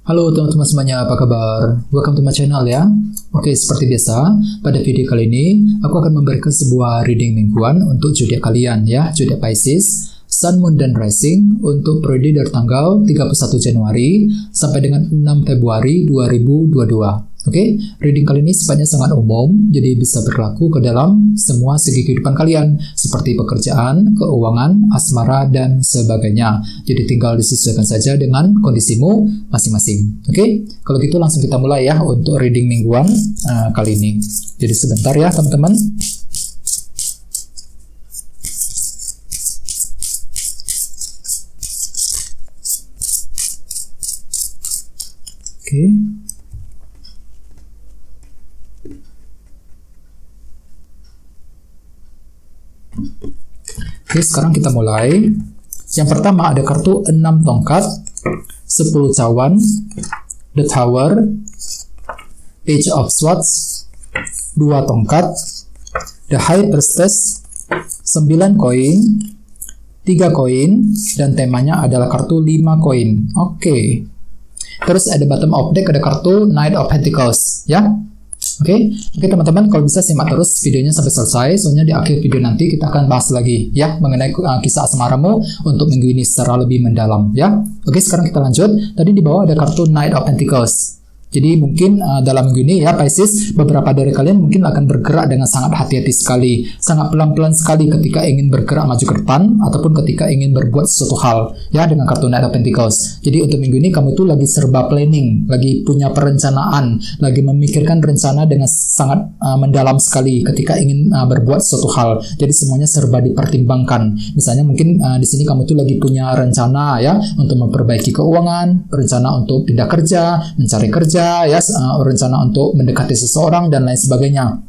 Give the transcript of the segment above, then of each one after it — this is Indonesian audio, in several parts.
Halo teman-teman semuanya, apa kabar? Welcome to my channel ya. Oke, seperti biasa, pada video kali ini aku akan memberikan sebuah reading mingguan untuk zodiak kalian ya, zodiak Pisces, Sun, Moon, dan Rising untuk periode dari tanggal 31 Januari sampai dengan 6 Februari 2022. Oke, reading kali ini sifatnya sangat umum, jadi bisa berlaku ke dalam semua segi kehidupan kalian, seperti pekerjaan, keuangan, asmara, dan sebagainya. Jadi tinggal disesuaikan saja dengan kondisimu masing-masing. Oke, kalau gitu langsung kita mulai ya untuk reading mingguan kali ini. Jadi sebentar ya teman-teman. Oke. Oke, sekarang kita mulai. Yang pertama ada kartu 6 tongkat, 10 cawan, The Tower, Page of Swords, 2 tongkat, The High Priestess, 9 koin, 3 koin, dan temanya adalah kartu 5 koin. Oke. Terus ada bottom of deck ada kartu Knight of Pentacles ya. Oke, teman-teman, kalau bisa simak terus videonya sampai selesai, soalnya di akhir video nanti kita akan bahas lagi ya mengenai kisah asmaramu untuk minggu ini secara lebih mendalam ya. Oke, sekarang kita lanjut. Tadi di bawah ada kartu Knight of Pentacles. Jadi mungkin dalam minggu ini ya Pisces, beberapa dari kalian mungkin akan bergerak dengan sangat hati-hati sekali, sangat pelan-pelan sekali ketika ingin bergerak maju ke depan ataupun ketika ingin berbuat sesuatu hal ya dengan kartu Knight of Pentacles. Jadi untuk minggu ini kamu itu lagi serba planning, lagi punya perencanaan, lagi memikirkan rencana dengan sangat mendalam sekali ketika ingin berbuat sesuatu hal. Jadi semuanya serba dipertimbangkan. Misalnya mungkin di sini kamu itu lagi punya rencana ya untuk memperbaiki keuangan, rencana untuk pindah kerja, mencari kerja ya, rencana untuk mendekati seseorang dan lain sebagainya.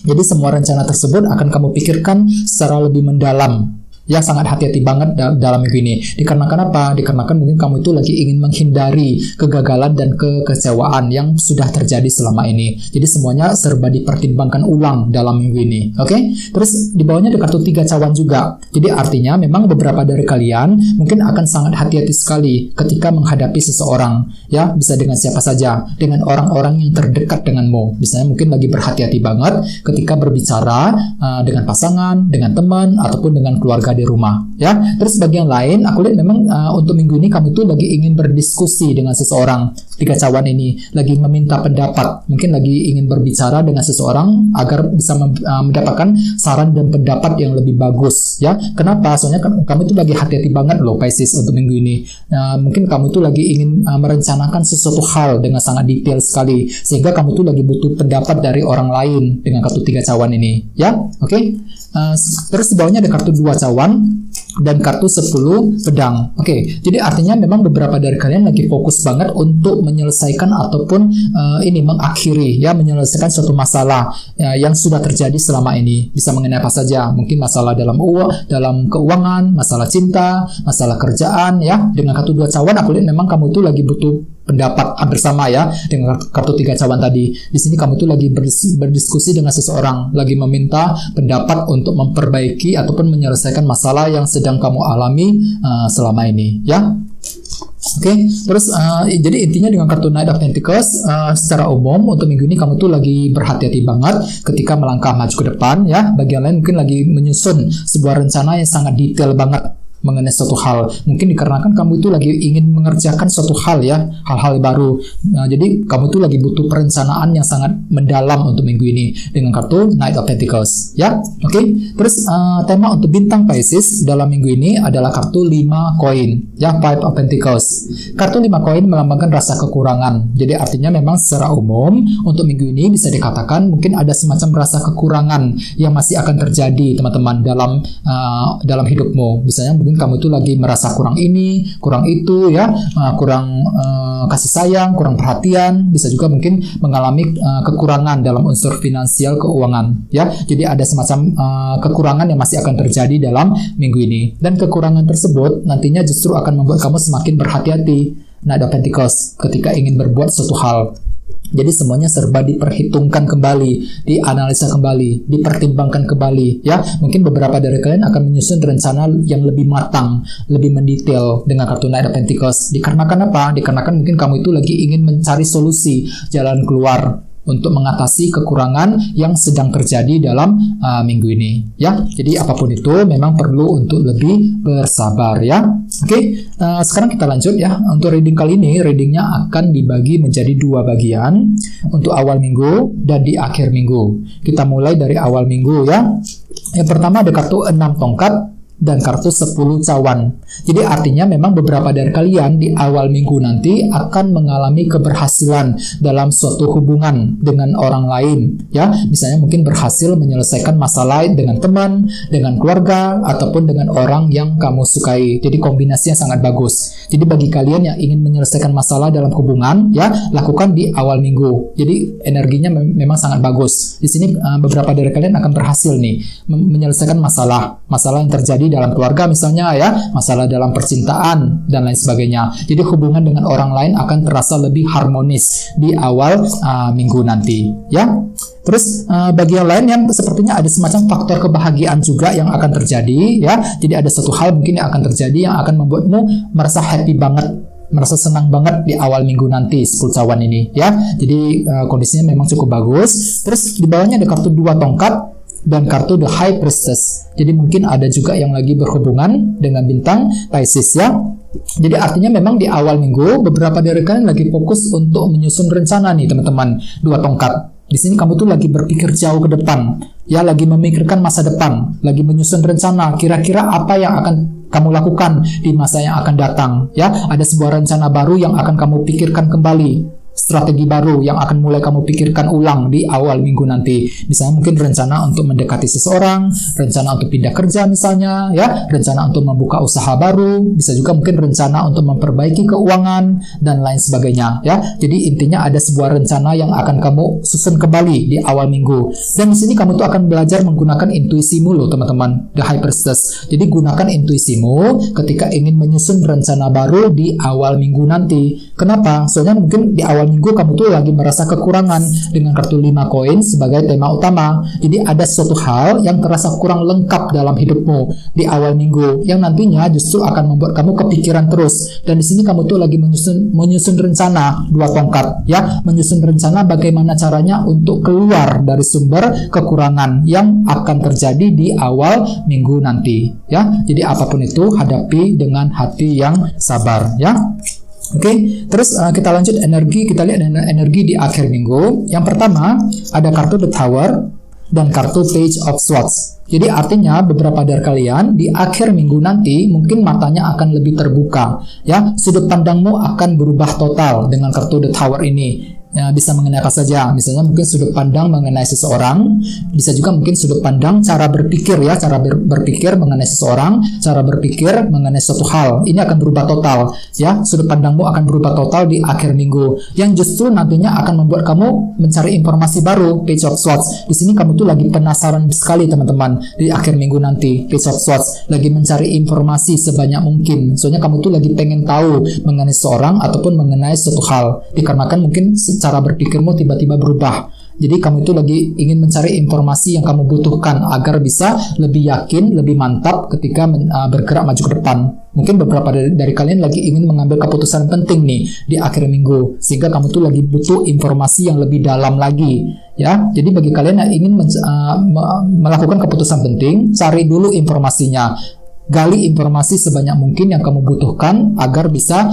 Jadi semua rencana tersebut akan kamu pikirkan secara lebih mendalam. Ya, sangat hati-hati banget dalam minggu ini. Dikarenakan apa? Dikarenakan mungkin kamu itu lagi ingin menghindari kegagalan dan kekecewaan yang sudah terjadi selama ini. Jadi semuanya serba dipertimbangkan ulang dalam minggu ini. Oke? Terus di bawahnya ada kartu 3 cawan juga. Jadi artinya memang beberapa dari kalian mungkin akan sangat hati-hati sekali ketika menghadapi seseorang. Ya, bisa dengan siapa saja, dengan orang-orang yang terdekat denganmu. Misalnya mungkin lagi berhati-hati banget ketika berbicara dengan pasangan, dengan teman, ataupun dengan keluarga di rumah ya. Terus bagian lain aku lihat memang untuk minggu ini kamu tuh lagi ingin berdiskusi dengan seseorang. 3 cawan ini lagi meminta pendapat, mungkin lagi ingin berbicara dengan seseorang agar bisa mendapatkan saran dan pendapat yang lebih bagus ya. Kenapa? Soalnya kamu tuh lagi hati-hati banget loh Pisces untuk minggu ini. Mungkin kamu tuh lagi ingin merencanakan sesuatu hal dengan sangat detail sekali, sehingga kamu tuh lagi butuh pendapat dari orang lain dengan kartu 3 cawan ini ya. Oke. Terus di bawahnya ada kartu 2 cawan dan kartu 10 pedang. Oke, jadi artinya memang beberapa dari kalian lagi fokus banget untuk menyelesaikan ataupun menyelesaikan suatu masalah yang sudah terjadi selama ini. Bisa mengenai apa saja, mungkin masalah dalam keuangan, masalah cinta, masalah kerjaan ya. Dengan kartu 2 cawan aku lihat memang kamu itu lagi butuh pendapat hampir sama ya dengan kartu 3 cawan tadi. Di sini kamu tuh lagi berdiskusi dengan seseorang, lagi meminta pendapat untuk memperbaiki ataupun menyelesaikan masalah yang sedang kamu alami selama ini ya. Oke, terus jadi intinya dengan kartu Knight of Pentacles secara umum untuk minggu ini kamu tuh lagi berhati-hati banget ketika melangkah maju ke depan ya. Bagian lain mungkin lagi menyusun sebuah rencana yang sangat detail banget mengenai suatu hal. Mungkin dikarenakan kamu itu lagi ingin mengerjakan suatu hal ya, hal-hal baru. Jadi kamu itu lagi butuh perencanaan yang sangat mendalam untuk minggu ini dengan kartu Knight of Pentacles ya. Oke. Terus tema untuk bintang Pisces dalam minggu ini adalah kartu 5 koin ya, 5 of Pentacles. Kartu 5 koin melambangkan rasa kekurangan. Jadi artinya memang secara umum untuk minggu ini bisa dikatakan mungkin ada semacam rasa kekurangan yang masih akan terjadi teman-teman dalam hidupmu. Misalnya mungkin kamu itu lagi merasa kurang ini, kurang itu ya, kurang kasih sayang, kurang perhatian, bisa juga mungkin mengalami kekurangan dalam unsur finansial keuangan ya. Jadi ada semacam kekurangan yang masih akan terjadi dalam minggu ini, dan kekurangan tersebut nantinya justru akan membuat kamu semakin berhati-hati. Knight of Pentacles ketika ingin berbuat suatu hal. Jadi semuanya serba diperhitungkan kembali, dianalisa kembali, dipertimbangkan kembali, ya. Mungkin beberapa dari kalian akan menyusun rencana yang lebih matang, lebih mendetail dengan kartu Knight of Pentacles. Dikarenakan apa? Dikarenakan mungkin kamu itu lagi ingin mencari solusi, jalan keluar untuk mengatasi kekurangan yang sedang terjadi dalam minggu ini, ya. Jadi apapun itu memang perlu untuk lebih bersabar, ya. Oke, sekarang kita lanjut, ya. Untuk reading kali ini, readingnya akan dibagi menjadi 2 bagian, untuk awal minggu dan di akhir minggu. Kita mulai dari awal minggu, ya. Yang pertama ada kartu 6 tongkat dan kartu 10 cawan. Jadi artinya memang beberapa dari kalian di awal minggu nanti akan mengalami keberhasilan dalam suatu hubungan dengan orang lain, ya. Misalnya mungkin berhasil menyelesaikan masalah dengan teman, dengan keluarga, ataupun dengan orang yang kamu sukai. Jadi kombinasinya sangat bagus. Jadi bagi kalian yang ingin menyelesaikan masalah dalam hubungan, ya, lakukan di awal minggu. Jadi energinya memang sangat bagus. Di sini beberapa dari kalian akan berhasil nih menyelesaikan masalah yang terjadi dalam keluarga misalnya, ya, masalah dalam percintaan dan lain sebagainya. Jadi hubungan dengan orang lain akan terasa lebih harmonis di awal minggu nanti, ya. Terus bagi yang lain yang sepertinya ada semacam faktor kebahagiaan juga yang akan terjadi, ya. Jadi ada satu hal mungkin yang akan terjadi yang akan membuatmu merasa happy banget, merasa senang banget di awal minggu nanti 10 cawan ini, ya. Jadi kondisinya memang cukup bagus. Terus di bawahnya ada kartu 2 tongkat dan kartu The High Priestess. Jadi mungkin ada juga yang lagi berhubungan dengan bintang Pisces, ya. Jadi artinya memang di awal minggu beberapa dari kalian lagi fokus untuk menyusun rencana nih, teman-teman. 2 tongkat. Di sini kamu tuh lagi berpikir jauh ke depan, ya, lagi memikirkan masa depan, lagi menyusun rencana kira-kira apa yang akan kamu lakukan di masa yang akan datang, ya. Ada sebuah rencana baru yang akan kamu pikirkan kembali, strategi baru yang akan mulai kamu pikirkan ulang di awal minggu nanti. Misalnya mungkin rencana untuk mendekati seseorang, rencana untuk pindah kerja misalnya, ya, rencana untuk membuka usaha baru, bisa juga mungkin rencana untuk memperbaiki keuangan dan lain sebagainya, ya. Jadi intinya ada sebuah rencana yang akan kamu susun kembali di awal minggu. Dan di sini kamu tuh akan belajar menggunakan intuisimu loh, teman-teman, The High Priestess. Jadi gunakan intuisimu ketika ingin menyusun rencana baru di awal minggu nanti. Kenapa? Soalnya mungkin di awal minggu kamu tuh lagi merasa kekurangan dengan kartu 5 koin sebagai tema utama. Jadi ada suatu hal yang terasa kurang lengkap dalam hidupmu di awal minggu yang nantinya justru akan membuat kamu kepikiran terus. Dan di sini kamu tuh lagi menyusun rencana 2 tongkat, ya, menyusun rencana bagaimana caranya untuk keluar dari sumber kekurangan yang akan terjadi di awal minggu nanti, ya. Jadi apapun itu hadapi dengan hati yang sabar, ya. Oke, terus kita lanjut energi. Kita lihat energi di akhir minggu. Yang pertama ada kartu The Tower dan kartu Page of Swords. Jadi artinya beberapa dari kalian di akhir minggu nanti mungkin matanya akan lebih terbuka, ya. Sudut pandangmu akan berubah total dengan kartu The Tower ini. Ya, bisa mengenai apa saja, misalnya mungkin sudut pandang mengenai seseorang, bisa juga mungkin sudut pandang cara berpikir, ya, cara berpikir mengenai seseorang, cara berpikir mengenai suatu hal, ini akan berubah total, ya. Sudut pandangmu akan berubah total di akhir minggu, yang justru nantinya akan membuat kamu mencari informasi baru. Page of Swords, di sini kamu tuh lagi penasaran sekali, teman-teman, di akhir minggu nanti. Page of Swords, lagi mencari informasi sebanyak mungkin, soalnya kamu tuh lagi pengen tahu mengenai seseorang ataupun mengenai suatu hal, dikarenakan mungkin cara berpikirmu tiba-tiba berubah. Jadi kamu itu lagi ingin mencari informasi yang kamu butuhkan agar bisa lebih yakin, lebih mantap ketika bergerak maju ke depan. Mungkin beberapa dari kalian lagi ingin mengambil keputusan penting nih di akhir minggu, sehingga kamu tuh lagi butuh informasi yang lebih dalam lagi, ya. Jadi bagi kalian yang ingin melakukan keputusan penting, cari dulu informasinya. Gali informasi sebanyak mungkin yang kamu butuhkan agar bisa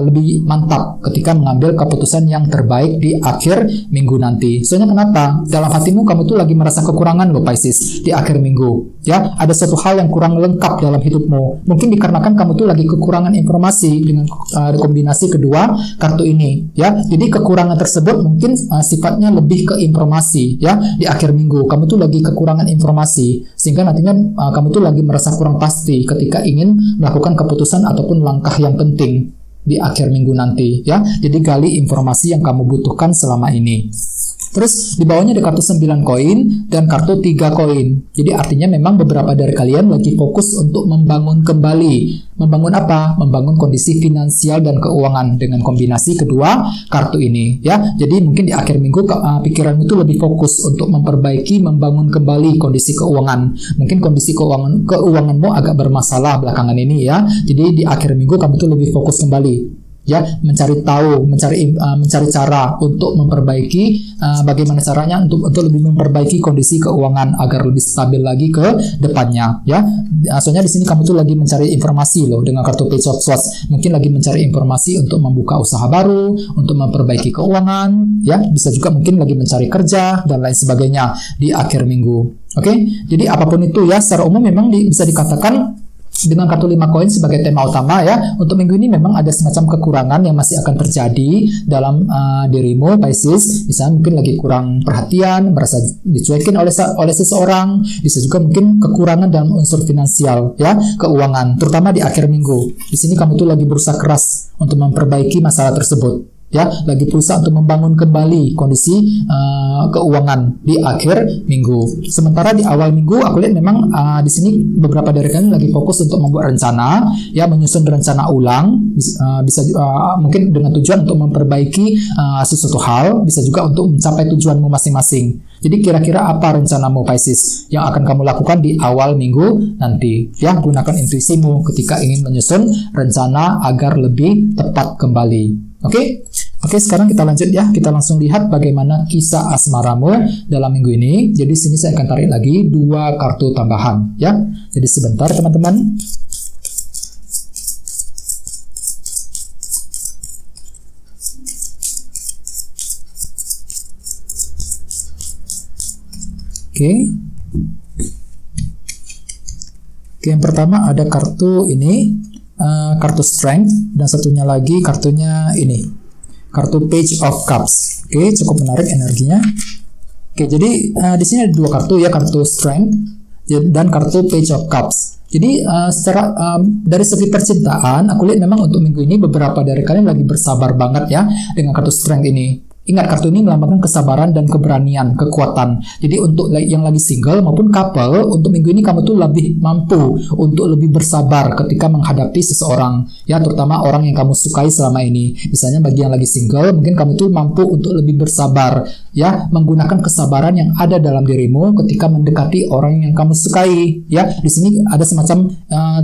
lebih mantap ketika mengambil keputusan yang terbaik di akhir minggu nanti. Soalnya kenapa? Dalam hatimu kamu tuh lagi merasa kekurangan loh, Pisces, di akhir minggu, ya. Ada suatu hal yang kurang lengkap dalam hidupmu. Mungkin dikarenakan kamu tuh lagi kekurangan informasi dengan kombinasi kedua kartu ini, ya. Jadi kekurangan tersebut mungkin sifatnya lebih ke informasi, ya. Di akhir minggu kamu tuh lagi kekurangan informasi, sehingga nantinya kamu tuh lagi merasa kurang pasti ketika ingin melakukan keputusan ataupun langkah yang penting di akhir minggu nanti, ya. Jadi gali informasi yang kamu butuhkan selama ini. Terus di bawahnya ada kartu 9 koin dan kartu 3 koin. Jadi artinya memang beberapa dari kalian lagi fokus untuk membangun kembali. Membangun apa? Membangun kondisi finansial dan keuangan dengan kombinasi kedua kartu ini ya. Jadi mungkin di akhir minggu pikiranmu itu lebih fokus untuk memperbaiki, membangun kembali kondisi keuangan. Mungkin kondisi keuanganmu agak bermasalah belakangan ini ya. Jadi di akhir minggu kamu tuh lebih fokus kembali ya, mencari cara untuk memperbaiki bagaimana caranya untuk lebih memperbaiki kondisi keuangan agar lebih stabil lagi ke depannya ya. Soalnya di sini kamu tuh lagi mencari informasi loh dengan kartu Page of Swords. Mungkin lagi mencari informasi untuk membuka usaha baru, untuk memperbaiki keuangan ya, bisa juga mungkin lagi mencari kerja dan lain sebagainya di akhir minggu. Oke? Jadi apapun itu ya, secara umum memang bisa dikatakan dengan kartu 5 koin sebagai tema utama ya, untuk minggu ini memang ada semacam kekurangan yang masih akan terjadi dalam dirimu Pisces. Misalnya mungkin lagi kurang perhatian, merasa dicuekin oleh seseorang, bisa juga mungkin kekurangan dalam unsur finansial ya, keuangan, terutama di akhir minggu. Di sini kamu tuh lagi berusaha keras untuk memperbaiki masalah tersebut ya, lagi berusaha untuk membangun kembali kondisi keuangan di akhir minggu. Sementara di awal minggu aku lihat memang di sini beberapa dari kalian lagi fokus untuk membuat rencana ya, menyusun rencana ulang, bisa mungkin dengan tujuan untuk memperbaiki sesuatu hal, bisa juga untuk mencapai tujuanmu masing-masing. Jadi kira-kira apa rencanamu Pisces yang akan kamu lakukan di awal minggu nanti ya, gunakan intuisimu ketika ingin menyusun rencana agar lebih tepat kembali. Oke, sekarang kita lanjut ya. Kita langsung lihat bagaimana kisah asmaramu dalam minggu ini. Jadi sini saya akan tarik lagi 2 kartu tambahan ya. Jadi sebentar teman-teman. Oke, yang pertama ada kartu ini. Kartu Strength, dan satunya lagi kartunya ini, kartu Page of Cups. Oke, cukup menarik energinya. Oke, jadi di sini ada 2 kartu ya, kartu Strength dan kartu Page of Cups. Jadi dari segi percintaan, aku lihat memang untuk minggu ini beberapa dari kalian lagi bersabar banget ya dengan kartu Strength ini. Ingat, kartu ini melambangkan kesabaran dan keberanian, kekuatan. Jadi untuk yang lagi single maupun couple, untuk minggu ini kamu tuh lebih mampu untuk lebih bersabar ketika menghadapi seseorang, ya, terutama orang yang kamu sukai selama ini. Misalnya bagi yang lagi single, mungkin kamu tuh mampu untuk lebih bersabar, ya, menggunakan kesabaran yang ada dalam dirimu ketika mendekati orang yang kamu sukai, ya. Di sini ada semacam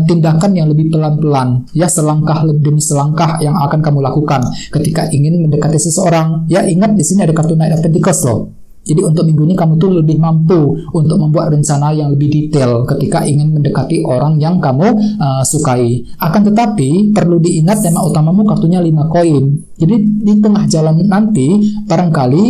tindakan yang lebih pelan-pelan, ya, selangkah demi selangkah yang akan kamu lakukan ketika ingin mendekati seseorang, ya. Ingat, di sini ada kartu Knight of Pentacles loh. Jadi untuk minggu ini kamu tuh lebih mampu untuk membuat rencana yang lebih detail ketika ingin mendekati orang yang kamu sukai. Akan tetapi perlu diingat tema utamamu kartunya 5 koin. Jadi di tengah jalan nanti barangkali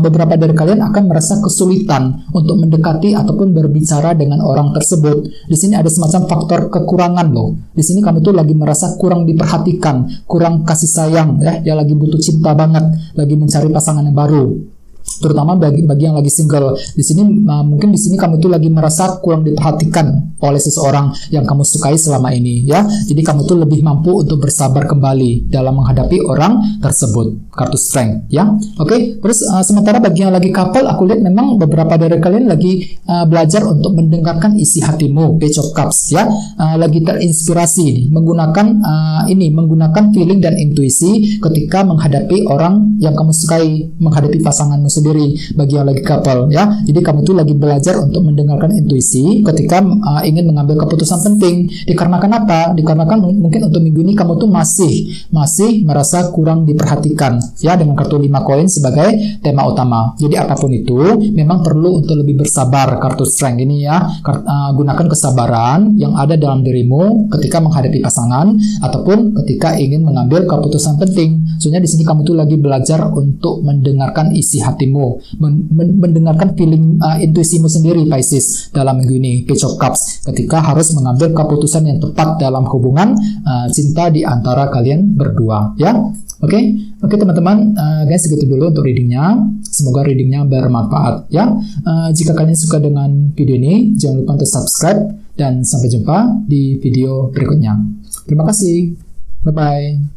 beberapa dari kalian akan merasa kesulitan untuk mendekati ataupun berbicara dengan orang tersebut. Di sini ada semacam faktor kekurangan loh. Di sini kamu tuh lagi merasa kurang diperhatikan, kurang kasih sayang, ya lagi butuh cinta banget, lagi mencari pasangan yang baru. Terutama bagi yang lagi single. Di sini mungkin di sini kamu tuh lagi merasa kurang diperhatikan oleh seseorang yang kamu sukai selama ini, ya. Jadi kamu tuh lebih mampu untuk bersabar kembali dalam menghadapi orang tersebut. Kartu Strength, ya. Oke, terus sementara bagi yang lagi couple, aku lihat memang beberapa dari kalian lagi belajar untuk mendengarkan isi hatimu, Page of Cups, ya. Lagi terinspirasi menggunakan feeling dan intuisi ketika menghadapi orang yang kamu sukai, menghadapi pasanganmu sendiri bagi yang lagi couple, ya. Jadi kamu tuh lagi belajar untuk mendengarkan intuisi ketika ingin mengambil keputusan penting. Dikarenakan apa? Dikarenakan mungkin untuk minggu ini kamu tuh masih merasa kurang diperhatikan, ya, dengan kartu 5 koin sebagai tema utama. Jadi apapun itu memang perlu untuk lebih bersabar, kartu Strength ini, ya. Gunakan kesabaran yang ada dalam dirimu ketika menghadapi pasangan ataupun ketika ingin mengambil keputusan penting. Soalnya di sini kamu tuh lagi belajar untuk mendengarkan isi hati, mendengarkan feeling intuisimu sendiri, Pisces, dalam minggu ini, Page of Cups, ketika harus mengambil keputusan yang tepat dalam hubungan cinta di antara kalian berdua, ya. Oke, teman-teman, guys, segitu dulu untuk readingnya. Semoga readingnya bermanfaat, ya. Jika kalian suka dengan video ini, jangan lupa untuk subscribe dan sampai jumpa di video berikutnya. Terima kasih, bye bye.